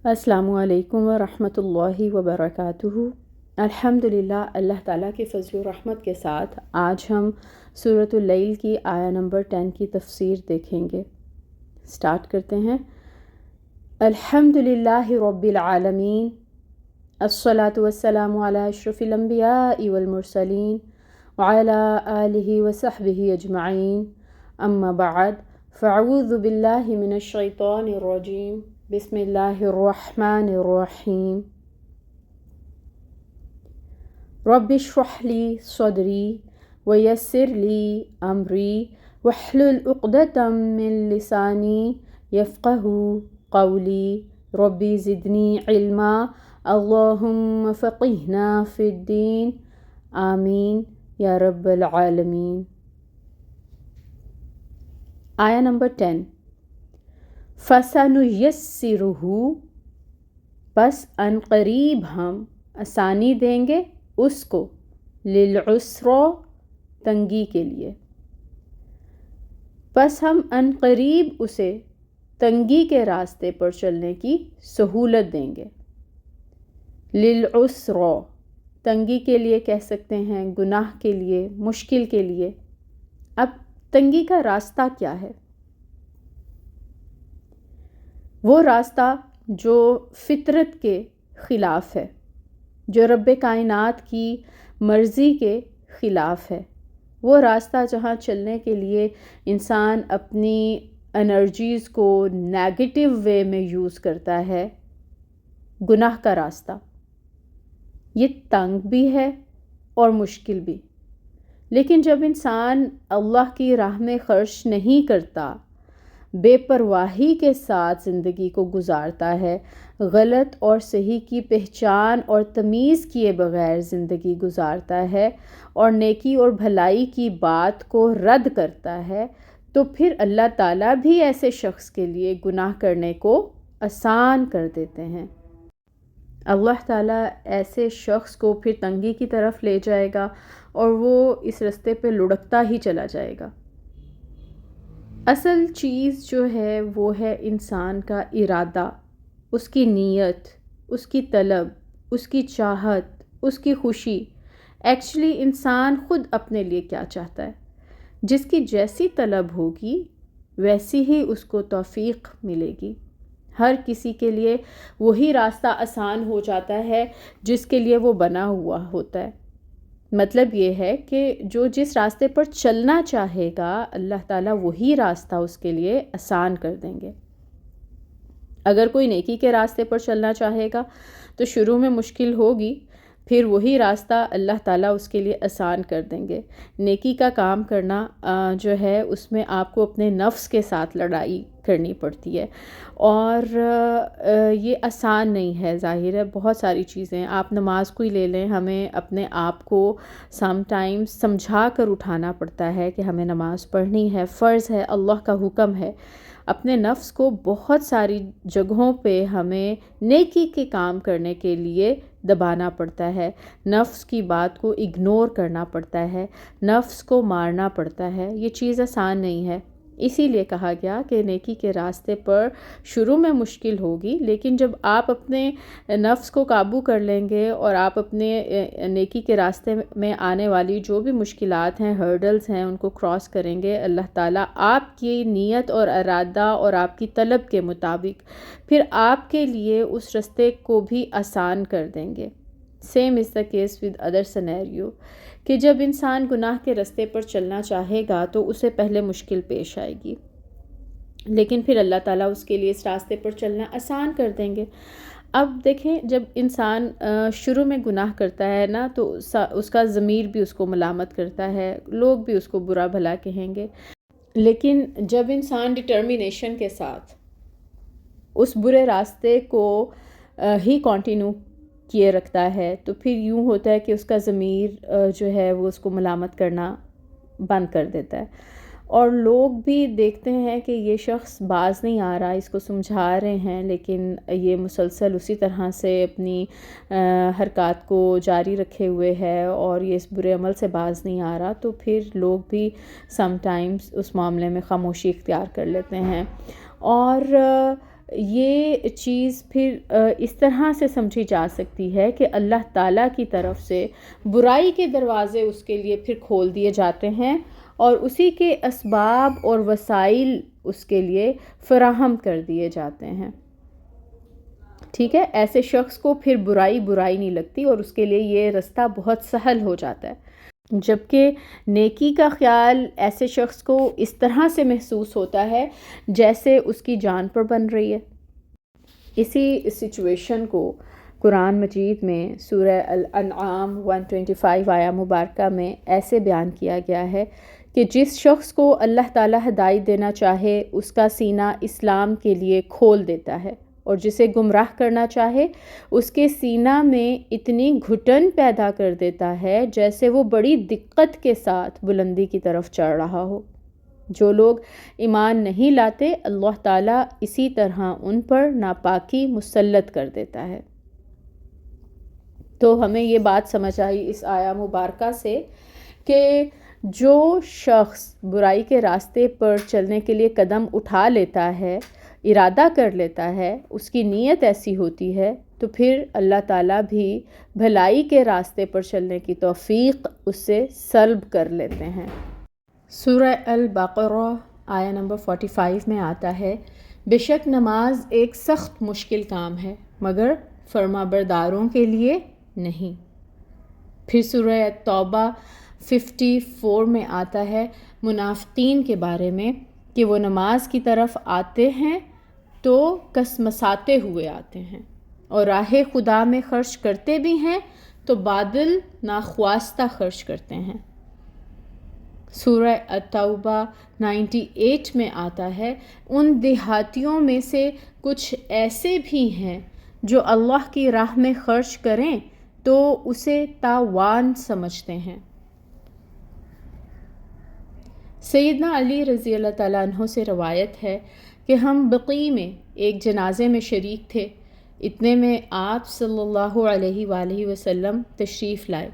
السلام علیکم ورحمۃ اللہ وبرکاتہ۔ الحمدللہ، اللہ تعالیٰ کے فضل و رحمت کے ساتھ آج ہم سورۃ اللیل کی آیہ نمبر 10 کی تفسیر دیکھیں گے۔ سٹارٹ کرتے ہیں۔ الحمدللہ رب العالمین، الصلاۃ والسلام علی اشرف الانبیاء والمرسلین وعلی آلہ وصحبہ اجمعین، اما بعد فاعوذ باللہ من الشیطان الرجیم، بسم اللہ الرحمن الرحیم۔ رب اشرح لی صدری ویسر لی امری واحلل عقدۃ من لسانی یفقہوا قولی، ربی زدنی علما، اللہم فقہنا فی الدین، آمین یا رب العالمین۔ آیہ نمبر 10۔ فَسَنُيَسِّرُهُ، بس ان قریب ہم آسانی دیں گے اس کو، لِلْعُسْرَىٰ، تنگی کے لیے، بس ہم ان قریب اسے تنگی کے راستے پر چلنے کی سہولت دیں گے۔ لِلْعُسْرَىٰ، تنگی کے لیے کہہ سکتے ہیں، گناہ کے لیے، مشکل کے لیے۔ اب تنگی کا راستہ کیا ہے؟ وہ راستہ جو فطرت کے خلاف ہے، جو رب کائنات کی مرضی کے خلاف ہے، وہ راستہ جہاں چلنے کے لیے انسان اپنی انرجیز کو نیگیٹو وے میں یوز کرتا ہے، گناہ کا راستہ۔ یہ تنگ بھی ہے اور مشکل بھی، لیکن جب انسان اللہ کی راہ میں خرچ نہیں کرتا، بے پرواہی کے ساتھ زندگی کو گزارتا ہے، غلط اور صحیح کی پہچان اور تمیز کیے بغیر زندگی گزارتا ہے، اور نیکی اور بھلائی کی بات کو رد کرتا ہے، تو پھر اللہ تعالیٰ بھی ایسے شخص کے لیے گناہ کرنے کو آسان کر دیتے ہیں۔ اللہ تعالیٰ ایسے شخص کو پھر تنگی کی طرف لے جائے گا اور وہ اس راستے پہ لڑکتا ہی چلا جائے گا۔ اصل چیز جو ہے وہ ہے انسان کا ارادہ، اس کی نیت، اس کی طلب، اس کی چاہت، اس کی خوشی۔ ایکچولی انسان خود اپنے لیے کیا چاہتا ہے، جس کی جیسی طلب ہوگی ویسی ہی اس کو توفیق ملے گی۔ ہر کسی کے لیے وہی راستہ آسان ہو جاتا ہے جس کے لیے وہ بنا ہوا ہوتا ہے۔ مطلب یہ ہے کہ جو جس راستے پر چلنا چاہے گا، اللہ تعالیٰ وہی راستہ اس کے لیے آسان کر دیں گے۔ اگر کوئی نیکی کے راستے پر چلنا چاہے گا تو شروع میں مشکل ہوگی، پھر وہی راستہ اللہ تعالیٰ اس کے لیے آسان کر دیں گے۔ نیکی کا کام کرنا جو ہے اس میں آپ کو اپنے نفس کے ساتھ لڑائی کرنی پڑتی ہے، اور یہ آسان نہیں ہے۔ ظاہر ہے بہت ساری چیزیں، آپ نماز کو ہی لے لیں، ہمیں اپنے آپ کو سم ٹائمز سمجھا کر اٹھانا پڑتا ہے کہ ہمیں نماز پڑھنی ہے، فرض ہے، اللہ کا حکم ہے۔ اپنے نفس کو بہت ساری جگہوں پہ ہمیں نیکی کے کام کرنے کے لیے دبانا پڑتا ہے، نفس کی بات کو اگنور کرنا پڑتا ہے، نفس کو مارنا پڑتا ہے۔ یہ چیز آسان نہیں ہے، اسی لیے کہا گیا کہ نیکی کے راستے پر شروع میں مشکل ہوگی، لیکن جب آپ اپنے نفس کو قابو کر لیں گے اور آپ اپنے نیکی کے راستے میں آنے والی جو بھی مشکلات ہیں، ہرڈلز ہیں، ان کو کراس کریں گے، اللہ تعالیٰ آپ کی نیت اور ارادہ اور آپ کی طلب کے مطابق پھر آپ کے لیے اس راستے کو بھی آسان کر دیں گے۔ Same is the case with other scenario, کہ جب انسان گناہ کے راستے پر چلنا چاہے گا تو اسے پہلے مشکل پیش آئے گی، لیکن پھر اللہ تعالیٰ اس کے لیے اس راستے پر چلنا آسان کر دیں گے۔ اب دیکھیں، جب انسان شروع میں گناہ کرتا ہے نا، تو اس کا ضمیر بھی اس کو ملامت کرتا ہے، لوگ بھی اس کو برا بھلا کہیں گے، لیکن جب انسان ڈٹرمینیشن کے ساتھ اس برے راستے کو ہی کنٹینیو کیے رکھتا ہے، تو پھر یوں ہوتا ہے کہ اس کا ضمیر جو ہے وہ اس کو ملامت کرنا بند کر دیتا ہے، اور لوگ بھی دیکھتے ہیں کہ یہ شخص باز نہیں آ رہا، اس کو سمجھا رہے ہیں لیکن یہ مسلسل اسی طرح سے اپنی حرکات کو جاری رکھے ہوئے ہے اور یہ اس برے عمل سے باز نہیں آ رہا، تو پھر لوگ بھی سم ٹائمز اس معاملے میں خاموشی اختیار کر لیتے ہیں۔ اور یہ چیز پھر اس طرح سے سمجھی جا سکتی ہے کہ اللہ تعالیٰ کی طرف سے برائی کے دروازے اس کے لیے پھر کھول دیے جاتے ہیں اور اسی کے اسباب اور وسائل اس کے لیے فراہم کر دیے جاتے ہیں. ٹھیک ہے، ایسے شخص کو پھر برائی نہیں لگتی اور اس کے لیے یہ رستہ بہت سہل ہو جاتا ہے. جبکہ نیکی کا خیال ایسے شخص کو اس طرح سے محسوس ہوتا ہے جیسے اس کی جان پر بن رہی ہے. اسی سچویشن کو قرآن مجید میں سورہ الانعام 125 آیہ مبارکہ میں ایسے بیان کیا گیا ہے کہ جس شخص کو اللہ تعالیٰ ہدایت دینا چاہے اس کا سینہ اسلام کے لیے کھول دیتا ہے، اور جسے گمراہ کرنا چاہے اس کے سینہ میں اتنی گھٹن پیدا کر دیتا ہے جیسے وہ بڑی دقت کے ساتھ بلندی کی طرف چڑھ رہا ہو. جو لوگ ایمان نہیں لاتے اللہ تعالیٰ اسی طرح ان پر ناپاکی مسلط کر دیتا ہے. تو ہمیں یہ بات سمجھ آئی اس آیہ مبارکہ سے کہ جو شخص برائی کے راستے پر چلنے کے لیے قدم اٹھا لیتا ہے، ارادہ کر لیتا ہے، اس کی نیت ایسی ہوتی ہے، تو پھر اللہ تعالیٰ بھی بھلائی کے راستے پر چلنے کی توفیق اس سے سلب کر لیتے ہیں. سورہ البقرہ آیہ نمبر 45 میں آتا ہے، بے شک نماز ایک سخت مشکل کام ہے مگر فرما برداروں کے لیے نہیں. پھر سورہ توبہ 54 میں آتا ہے منافقین کے بارے میں کہ وہ نماز کی طرف آتے ہیں تو کسمساتے ہوئے آتے ہیں اور راہ خدا میں خرچ کرتے بھی ہیں تو بادل ناخواستہ خرچ کرتے ہیں. سورہ التوبہ 98 میں آتا ہے، ان دیہاتیوں میں سے کچھ ایسے بھی ہیں جو اللہ کی راہ میں خرچ کریں تو اسے تاوان سمجھتے ہیں. سیدنا علی رضی اللہ تعالیٰ عنہ سے روایت ہے کہ ہم بقیع میں ایک جنازے میں شریک تھے. اتنے میں آپ صلی اللہ علیہ وآلہ وسلم تشریف لائے.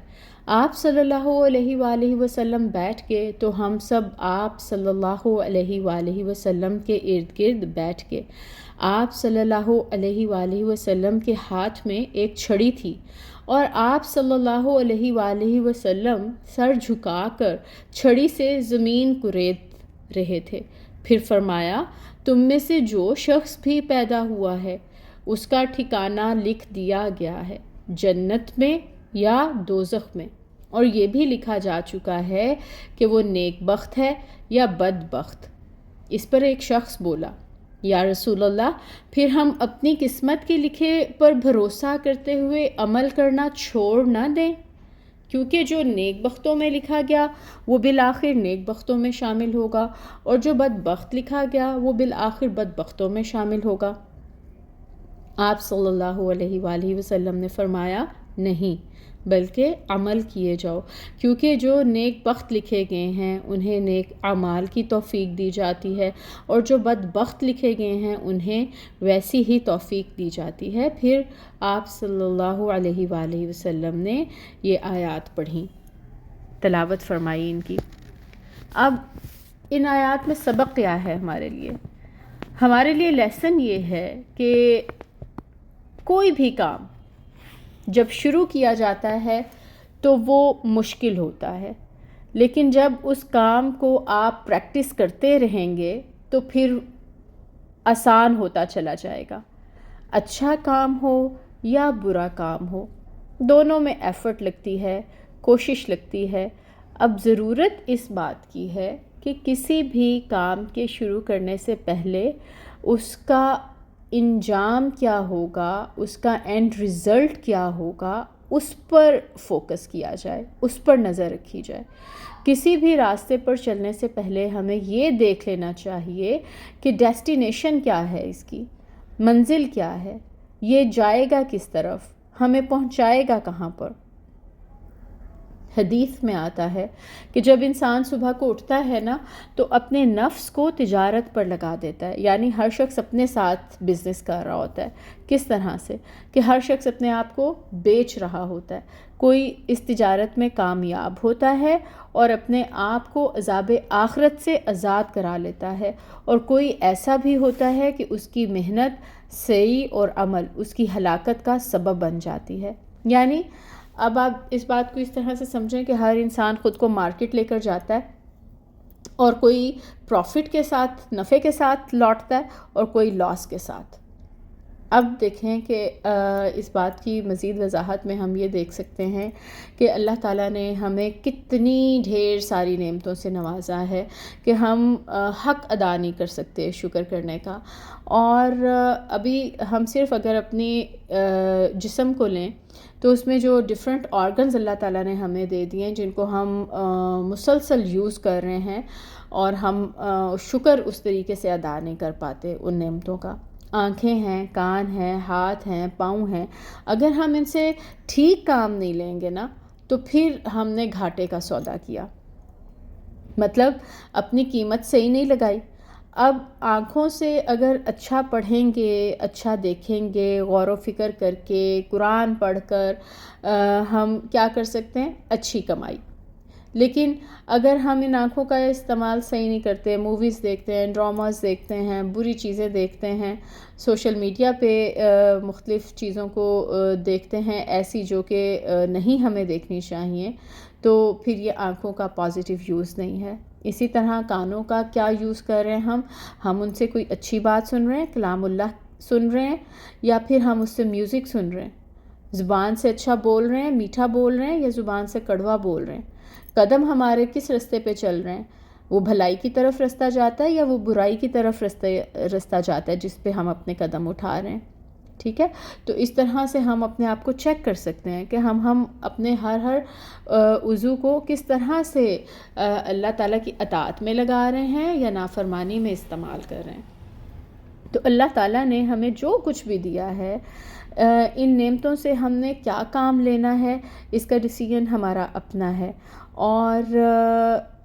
آپ صلی اللہ علیہ وآلہ وسلم بیٹھ گئے تو ہم سب آپ صلی اللہ علیہ وآلہ وسلم کے ارد گرد بیٹھ گئے. آپ صلی اللہ علیہ وآلہ وسلم کے ہاتھ میں ایک چھڑی تھی اور آپ صلی اللہ علیہ وآلہ وسلم سر جھکا کر چھڑی سے زمین کورید رہے تھے. پھر فرمایا، تم میں سے جو شخص بھی پیدا ہوا ہے اس کا ٹھکانہ لکھ دیا گیا ہے، جنت میں یا دوزخ میں، اور یہ بھی لکھا جا چکا ہے کہ وہ نیک بخت ہے یا بد بخت. اس پر ایک شخص بولا، یا رسول اللہ، پھر ہم اپنی قسمت کے لکھے پر بھروسہ کرتے ہوئے عمل کرنا چھوڑ نہ دیں، کیونکہ جو نیک بختوں میں لکھا گیا وہ بالآخر نیک بختوں میں شامل ہوگا اور جو بد بخت لکھا گیا وہ بالآخر بد بختوں میں شامل ہوگا. آپ صلی اللہ علیہ وآلہ وسلم نے فرمایا، نہیں، بلکہ عمل کیے جاؤ، کیونکہ جو نیک بخت لکھے گئے ہیں انہیں نیک اعمال کی توفیق دی جاتی ہے اور جو بد بخت لکھے گئے ہیں انہیں ویسی ہی توفیق دی جاتی ہے. پھر آپ صلی اللہ علیہ وآلہ وسلم نے یہ آیات پڑھیں، تلاوت فرمائی ان کی. اب ان آیات میں سبق کیا ہے ہمارے لیے؟ ہمارے لیے لیسن یہ ہے کہ کوئی بھی کام جب شروع کیا جاتا ہے تو وہ مشکل ہوتا ہے، لیکن جب اس کام کو آپ پریکٹس کرتے رہیں گے تو پھر آسان ہوتا چلا جائے گا. اچھا کام ہو یا برا کام ہو، دونوں میں ایفرٹ لگتی ہے، کوشش لگتی ہے. اب ضرورت اس بات کی ہے کہ کسی بھی کام کے شروع کرنے سے پہلے اس کا انجام کیا ہوگا، اس کا اینڈ رزلٹ کیا ہوگا، اس پر فوکس کیا جائے، اس پر نظر رکھی جائے. کسی بھی راستے پر چلنے سے پہلے ہمیں یہ دیکھ لینا چاہیے کہ ڈیسٹینیشن کیا ہے، اس کی منزل کیا ہے، یہ جائے گا کس طرف، ہمیں پہنچائے گا کہاں پر. حدیث میں آتا ہے کہ جب انسان صبح کو اٹھتا ہے نا تو اپنے نفس کو تجارت پر لگا دیتا ہے، یعنی ہر شخص اپنے ساتھ بزنس کر رہا ہوتا ہے. کس طرح سے کہ ہر شخص اپنے آپ کو بیچ رہا ہوتا ہے. کوئی اس تجارت میں کامیاب ہوتا ہے اور اپنے آپ کو عذاب آخرت سے آزاد کرا لیتا ہے، اور کوئی ایسا بھی ہوتا ہے کہ اس کی محنت، سعی اور عمل اس کی ہلاکت کا سبب بن جاتی ہے۔ یعنی اب آپ اس بات کو اس طرح سے سمجھیں کہ ہر انسان خود کو مارکیٹ لے کر جاتا ہے، اور کوئی پروفٹ کے ساتھ، نفع کے ساتھ لوٹتا ہے اور کوئی لاس کے ساتھ۔ اب دیکھیں کہ اس بات کی مزید وضاحت میں ہم یہ دیکھ سکتے ہیں کہ اللہ تعالیٰ نے ہمیں کتنی ڈھیر ساری نعمتوں سے نوازا ہے کہ ہم حق ادا نہیں کر سکتے شکر کرنے کا۔ اور ابھی ہم صرف اگر اپنی جسم کو لیں تو اس میں جو ڈیفرنٹ آرگنز اللہ تعالیٰ نے ہمیں دے دیے ہیں، جن کو ہم مسلسل یوز کر رہے ہیں، اور ہم شکر اس طریقے سے ادا نہیں کر پاتے ان نعمتوں کا۔ آنکھیں ہیں، کان ہیں، ہاتھ ہیں، پاؤں ہیں، اگر ہم ان سے ٹھیک کام نہیں لیں گے نا تو پھر ہم نے گھاٹے کا سودا کیا، مطلب اپنی قیمت صحیح نہیں لگائی۔ اب آنکھوں سے اگر اچھا پڑھیں گے، اچھا دیکھیں گے، غور و فکر کر کے، قرآن پڑھ کر ہم کیا کر سکتے ہیں؟ اچھی کمائی۔ لیکن اگر ہم ان آنکھوں کا استعمال صحیح نہیں کرتے، موویز دیکھتے ہیں، ڈراماز دیکھتے ہیں، بری چیزیں دیکھتے ہیں، سوشل میڈیا پہ مختلف چیزوں کو دیکھتے ہیں ایسی جو کہ نہیں ہمیں دیکھنی چاہیے، تو پھر یہ آنکھوں کا پازیٹیو یوز نہیں ہے۔ اسی طرح کانوں کا کیا یوز کر رہے ہیں ہم ان سے کوئی اچھی بات سن رہے ہیں، کلام اللہ سن رہے ہیں، یا پھر ہم اس سے میوزک سن رہے ہیں؟ زبان سے اچھا بول رہے ہیں، میٹھا بول رہے ہیں، یا زبان سے کڑوا بول رہے ہیں؟ قدم ہمارے کس رستے پہ چل رہے ہیں؟ وہ بھلائی کی طرف رستہ جاتا ہے یا وہ برائی کی طرف رستہ جاتا ہے جس پہ ہم اپنے قدم اٹھا رہے ہیں؟ ٹھیک ہے، تو اس طرح سے ہم اپنے آپ کو چیک کر سکتے ہیں کہ ہم اپنے ہر عضو کو کس طرح سے اللہ تعالیٰ کی اطاعت میں لگا رہے ہیں یا نافرمانی میں استعمال کر رہے ہیں۔ تو اللہ تعالیٰ نے ہمیں جو کچھ بھی دیا ہے، ان نعمتوں سے ہم نے کیا کام لینا ہے، اس کا ڈیسیژن ہمارا اپنا ہے، اور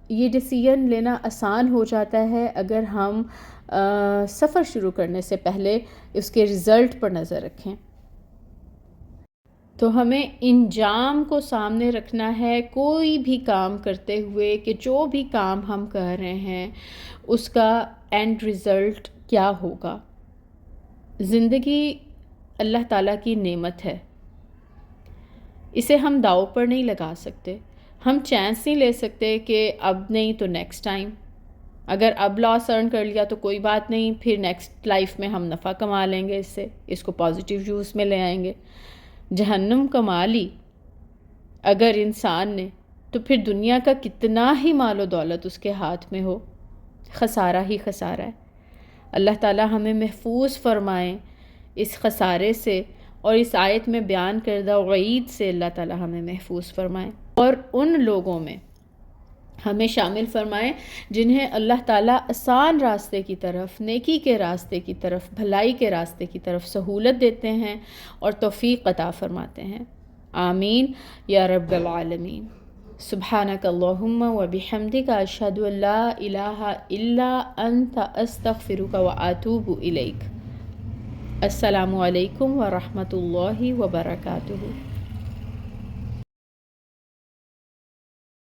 یہ ڈیسیژن لینا آسان ہو جاتا ہے اگر ہم سفر شروع کرنے سے پہلے اس کے رزلٹ پر نظر رکھیں۔ تو ہمیں انجام کو سامنے رکھنا ہے کوئی بھی کام کرتے ہوئے، کہ جو بھی کام ہم کر رہے ہیں اس کا اینڈ رزلٹ کیا ہوگا۔ زندگی اللہ تعالیٰ کی نعمت ہے، اسے ہم داؤ پر نہیں لگا سکتے۔ ہم چانس نہیں لے سکتے کہ اب نہیں تو نیکسٹ ٹائم، اگر اب لاس ارن کر لیا تو کوئی بات نہیں، پھر نیکسٹ لائف میں ہم نفع کما لیں گے، اس کو پازیٹیو یوز میں لے آئیں گے۔ جہنم کما لی اگر انسان نے تو پھر دنیا کا کتنا ہی مال و دولت اس کے ہاتھ میں ہو، خسارہ ہی خسارہ ہے۔ اللہ تعالیٰ ہمیں محفوظ فرمائیں اس خسارے سے، اور اس آیت میں بیان کردہ وعید سے اللہ تعالیٰ ہمیں محفوظ فرمائیں، اور ان لوگوں میں ہمیں شامل فرمائیں جنہیں اللہ تعالیٰ آسان راستے کی طرف، نیکی کے راستے کی طرف، بھلائی کے راستے کی طرف سہولت دیتے ہیں اور توفیق عطا فرماتے ہیں۔ آمین یا رب العالمین۔ سبحانک اللہم و بحمدک، اشہد ان لا الہ الا انت، استغفرک و اتوب الیک۔ السلام علیکم ورحمۃ اللہ وبرکاتہ۔